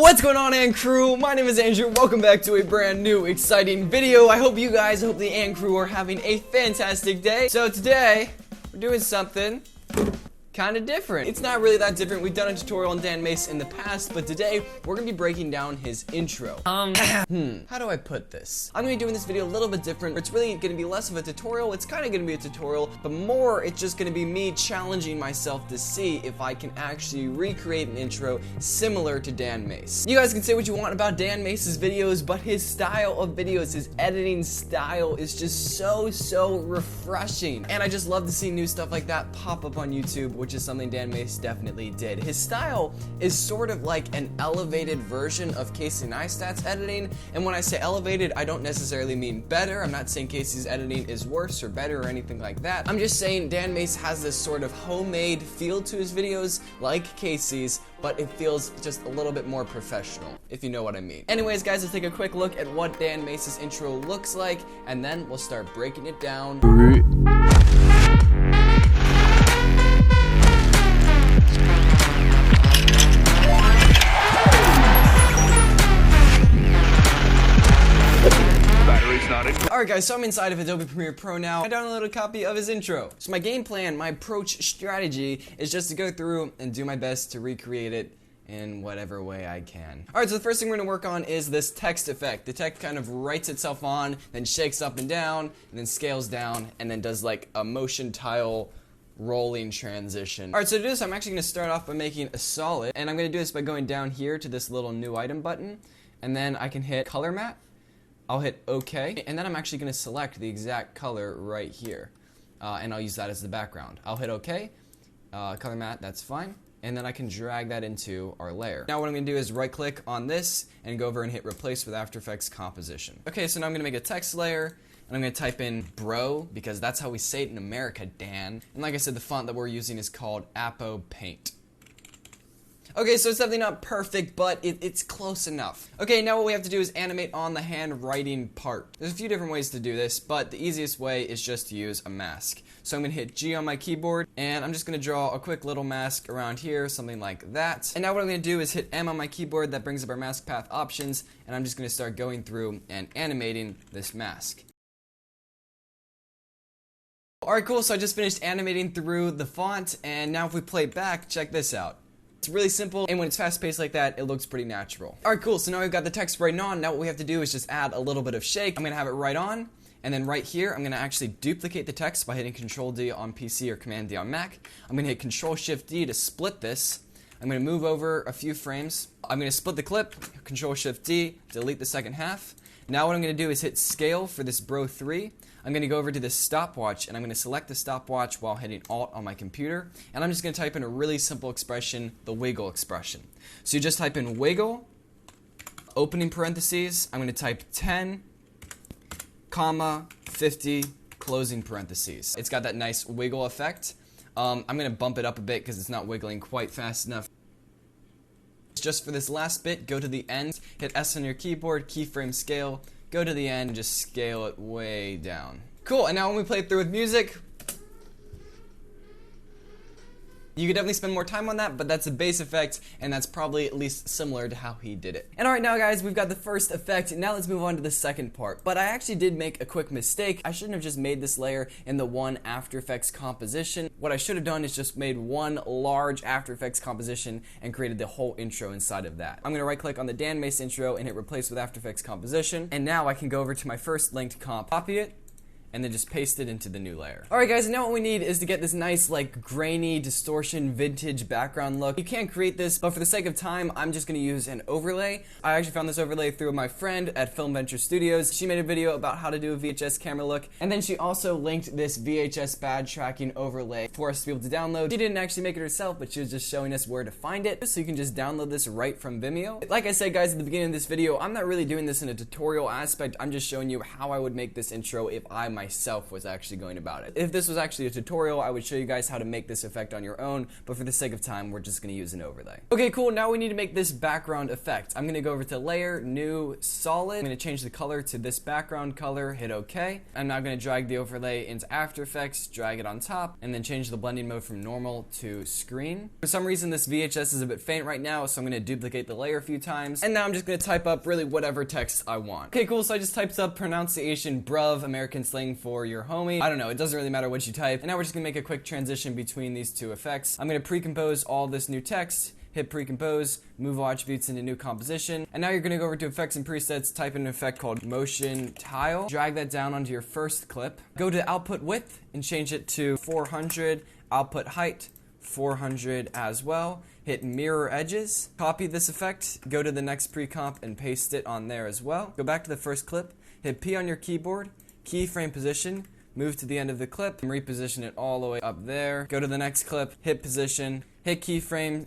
What's going on, Ant Crew? My name is Andrew. Welcome back to a brand new exciting video. I hope the Ant Crew are having a fantastic day. So today, we're doing something kind of different. It's not really that different. We've done a tutorial on Dan Mace in the past, but today we're gonna be breaking down his intro. How do I put this? I'm gonna be doing this video a little bit different. It's really gonna be less of a tutorial. It's kind of gonna be a tutorial, but more it's just gonna be me challenging myself to see if I can actually recreate an intro similar to Dan Mace. You guys can say what you want about Dan Mace's videos, but his style of videos, his editing style is just so refreshing. And I just love to see new stuff like that pop up on YouTube, which is something Dan Mace definitely did. His style is sort of like an elevated version of Casey Neistat's editing, and when I say elevated, I don't necessarily mean better. I'm not saying Casey's editing is worse or better or anything like that. I'm just saying Dan Mace has this sort of homemade feel to his videos, like Casey's, but it feels just a little bit more professional, if you know what I mean. Anyways, guys, let's take a quick look at what Dan Mace's intro looks like, and then we'll start breaking it down. Alright guys, so I'm inside of Adobe Premiere Pro now. I downloaded a copy of his intro. So my game plan, my approach strategy is just to go through and do my best to recreate it in whatever way I can. Alright, so the first thing we're gonna work on is this text effect. The text kind of writes itself on, then shakes up and down, and then scales down, and then does like a motion tile rolling transition. Alright, so to do this, I'm actually gonna start off by making a solid, and I'm gonna do this by going down here to this little new item button, and then I can hit color matte. I'll hit OK, and then I'm actually going to select the exact color right here, and I'll use that as the background. I'll hit OK, color matte, that's fine, and then I can drag that into our layer. Now what I'm going to do is right click on this and go over and hit replace with After Effects composition. Okay, so now I'm going to make a text layer, and I'm going to type in bro, because that's how we say it in America, Dan. And like I said, the font that we're using is called Apo Paint. Okay, so it's definitely not perfect, but it's close enough. Okay, now what we have to do is animate on the handwriting part. There's a few different ways to do this, but the easiest way is just to use a mask. So I'm going to hit G on my keyboard, and I'm just going to draw a quick little mask around here, something like that. And now what I'm going to do is hit M on my keyboard. That brings up our mask path options, and I'm just going to start going through and animating this mask. Alright, cool, so I just finished animating through the font, and now if we play back, check this out. It's really simple, and when it's fast-paced like that, it looks pretty natural. Alright, cool, so now we've got the text right on. Now what we have to do is just add a little bit of shake. I'm going to have it right on, and then right here, I'm going to actually duplicate the text by hitting Control-D on PC or Command-D on Mac. I'm going to hit Control-Shift-D to split this. I'm going to move over a few frames. I'm going to split the clip, Control-Shift-D, delete the second half. Now what I'm going to do is hit Scale for this Bro 3. I'm going to go over to this stopwatch, and I'm going to select the stopwatch while hitting Alt on my computer, and I'm just going to type in a really simple expression, the wiggle expression. So you just type in wiggle, opening parentheses, I'm going to type 10, comma, 50, closing parentheses. It's got that nice wiggle effect. I'm going to bump it up a bit because it's not wiggling quite fast enough. Just for this last bit, go to the end, hit S on your keyboard, keyframe scale, go to the end and just scale it way down. Cool, and now when we play it through with music, you could definitely spend more time on that, but that's a base effect, and that's probably at least similar to how he did it. And alright, now guys, we've got the first effect, now let's move on to the second part. But I actually did make a quick mistake. I shouldn't have just made this layer in the one After Effects composition. What I should have done is just made one large After Effects composition and created the whole intro inside of that. I'm going to right click on the Dan Mace intro and hit replace with After Effects composition, and now I can go over to my first linked comp, copy it, and then just paste it into the new layer. Alright guys, now what we need is to get this nice like grainy, distortion, vintage background look. You can't create this, but for the sake of time, I'm just going to use an overlay. I actually found this overlay through my friend at Film Venture Studios. She made a video about how to do a VHS camera look, and then she also linked this VHS badge tracking overlay for us to be able to download. She didn't actually make it herself, but she was just showing us where to find it, so you can just download this right from Vimeo. Like I said guys at the beginning of this video, I'm not really doing this in a tutorial aspect. I'm just showing you how I would make this intro if I myself was actually going about it. If this was actually a tutorial, I would show you guys how to make this effect on your own, but for the sake of time, we're just going to use an overlay. Okay, cool. Now we need to make this background effect. I'm going to go over to Layer, New, Solid. I'm going to change the color to this background color, hit OK. I'm now going to drag the overlay into After Effects, drag it on top, and then change the blending mode from normal to screen. For some reason, this VHS is a bit faint right now, so I'm going to duplicate the layer a few times, and now I'm just going to type up really whatever text I want. Okay, cool. So I just typed up pronunciation bruv, American slang for your homie. I don't know, it doesn't really matter what you type. And now we're just gonna make a quick transition between these two effects. I'm gonna pre-compose all this new text, hit pre-compose, move all attributes into new composition, and now you're gonna go over to effects and presets, type in an effect called motion tile, drag that down onto your first clip, go to output width and change it to 400, output height 400 as well. Hit mirror edges, copy this effect, go to the next pre-comp and paste it on there as well. Go back to the first clip, hit P on your keyboard, keyframe position, move to the end of the clip, and reposition it all the way up there. Go to the next clip, hit position, hit keyframe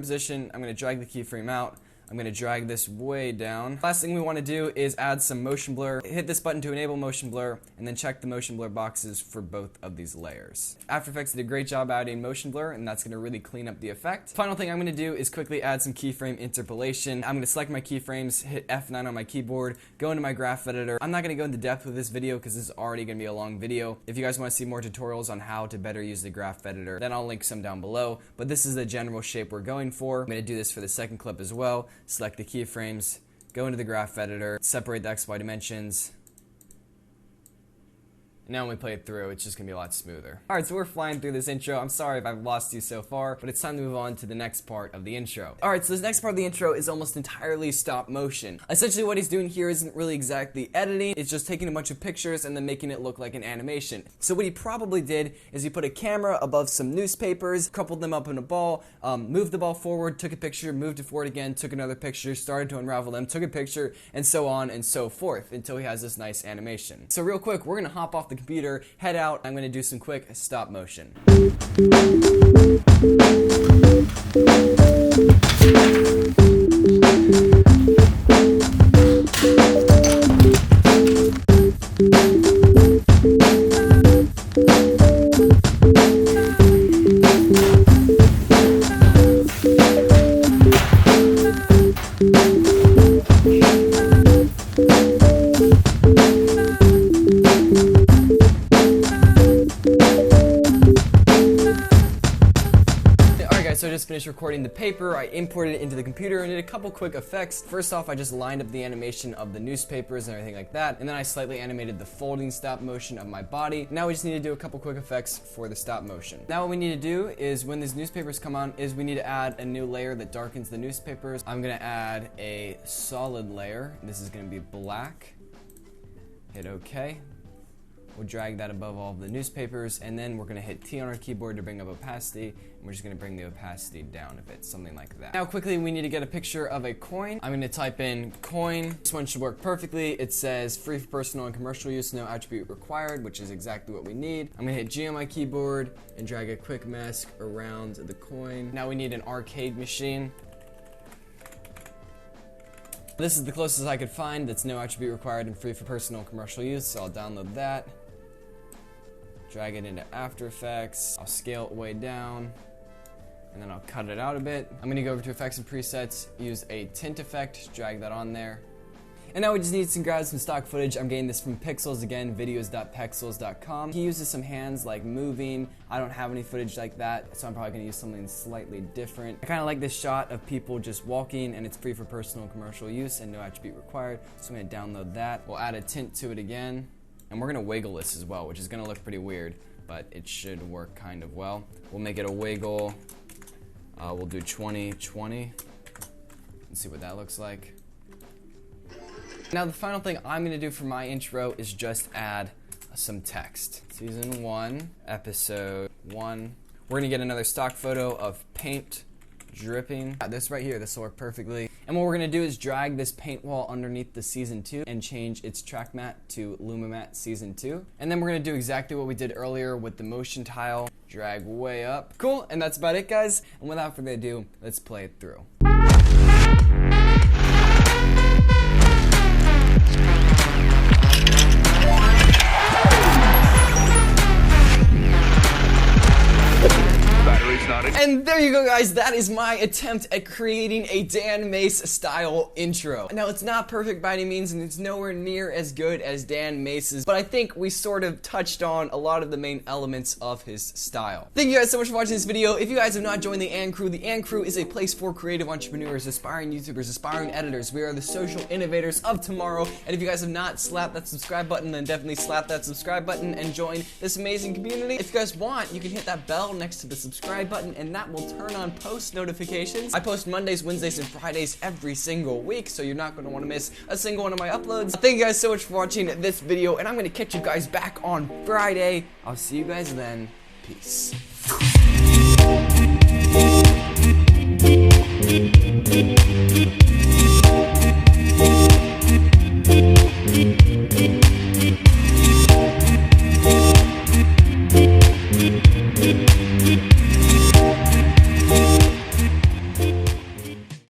position. I'm going to drag the keyframe out. I'm going to drag this way down. Last thing we want to do is add some motion blur. Hit this button to enable motion blur, and then check the motion blur boxes for both of these layers. After Effects did a great job adding motion blur, and that's going to really clean up the effect. Final thing I'm going to do is quickly add some keyframe interpolation. I'm going to select my keyframes, hit F9 on my keyboard, go into my graph editor. I'm not going to go into depth with this video because this is already going to be a long video. If you guys want to see more tutorials on how to better use the graph editor, then I'll link some down below. But this is the general shape we're going for. I'm going to do this for the second clip as well. Select the keyframes, go into the graph editor, separate the XY dimensions. Now when we play it through, it's just going to be a lot smoother. Alright, so we're flying through this intro. I'm sorry if I've lost you so far, but it's time to move on to the next part of the intro. Alright, so this next part of the intro is almost entirely stop motion. Essentially what he's doing here isn't really exactly editing, it's just taking a bunch of pictures and then making it look like an animation. So what he probably did is he put a camera above some newspapers, coupled them up in a ball, moved the ball forward, took a picture, moved it forward again, took another picture, started to unravel them, took a picture, and so on and so forth until he has this nice animation. So real quick, we're going to hop off the computer, head out, I'm going to do some quick stop motion. So I just finished recording the paper, I imported it into the computer and did a couple quick effects. First off, I just lined up the animation of the newspapers and everything like that, and then I slightly animated the folding stop motion of my body. Now we just need to do a couple quick effects for the stop motion. Now what we need to do is when these newspapers come on is we need to add a new layer that darkens the newspapers. I'm going to add a solid layer. This is going to be black. Hit OK. We'll drag that above all of the newspapers, and then we're going to hit T on our keyboard to bring up opacity, and we're just going to bring the opacity down a bit, something like that. Now quickly we need to get a picture of a coin. I'm going to type in coin. This one should work perfectly. It says free for personal and commercial use, no attribute required, which is exactly what we need. I'm going to hit G on my keyboard and drag a quick mask around the coin. Now we need an arcade machine. This is the closest I could find that's no attribute required and free for personal and commercial use, so I'll download that. Drag it into After Effects, I'll scale it way down, and then I'll cut it out a bit. I'm gonna go over to Effects and Presets, use a tint effect, drag that on there. And now we just need to grab some stock footage. I'm getting this from Pixels again, videos.pexels.com. He uses some hands like moving. I don't have any footage like that, so I'm probably gonna use something slightly different. I kinda like this shot of people just walking, and it's free for personal and commercial use and no attribute required, so I'm gonna download that. We'll add a tint to it again. And we're gonna wiggle this as well, which is gonna look pretty weird, but it should work kind of well. We'll make it a wiggle. We'll do 20/20 and see what that looks like. Now the final thing I'm gonna do for my intro is just add some text. Season 1, episode 1. We're gonna get another stock photo of paint dripping. This right here, this will work perfectly. And what we're gonna do is drag this paint wall underneath the Season 2 and change its track matte to Lumimatte Season 2. And then we're gonna do exactly what we did earlier with the motion tile. Drag way up. Cool, and that's about it, guys. And without further ado, let's play it through. you go, guys. That is my attempt at creating a Dan Mace style intro. Now, it's not perfect by any means, and it's nowhere near as good as Dan Mace's, but I think we sort of touched on a lot of the main elements of his style. Thank you guys so much for watching this video. If you guys have not joined the And Crew is a place for creative entrepreneurs, aspiring YouTubers, aspiring editors. We are the social innovators of tomorrow, and if you guys have not slapped that subscribe button, then definitely slap that subscribe button and join this amazing community. If you guys want, you can hit that bell next to the subscribe button, and that will turn on post notifications. I post Mondays, Wednesdays, and Fridays every single week, so you're not going to want to miss a single one of my uploads. Thank you guys so much for watching this video, and I'm going to catch you guys back on Friday. I'll see you guys then. Peace.